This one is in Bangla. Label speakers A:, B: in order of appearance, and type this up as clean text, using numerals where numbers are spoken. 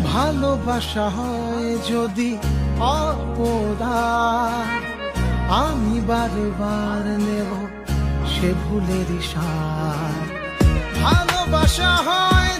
A: ভালোবাসা হয় যদি অপরাধ, আমি বারে বার নেব সে ভুলের সার। ভালোবাসা হয়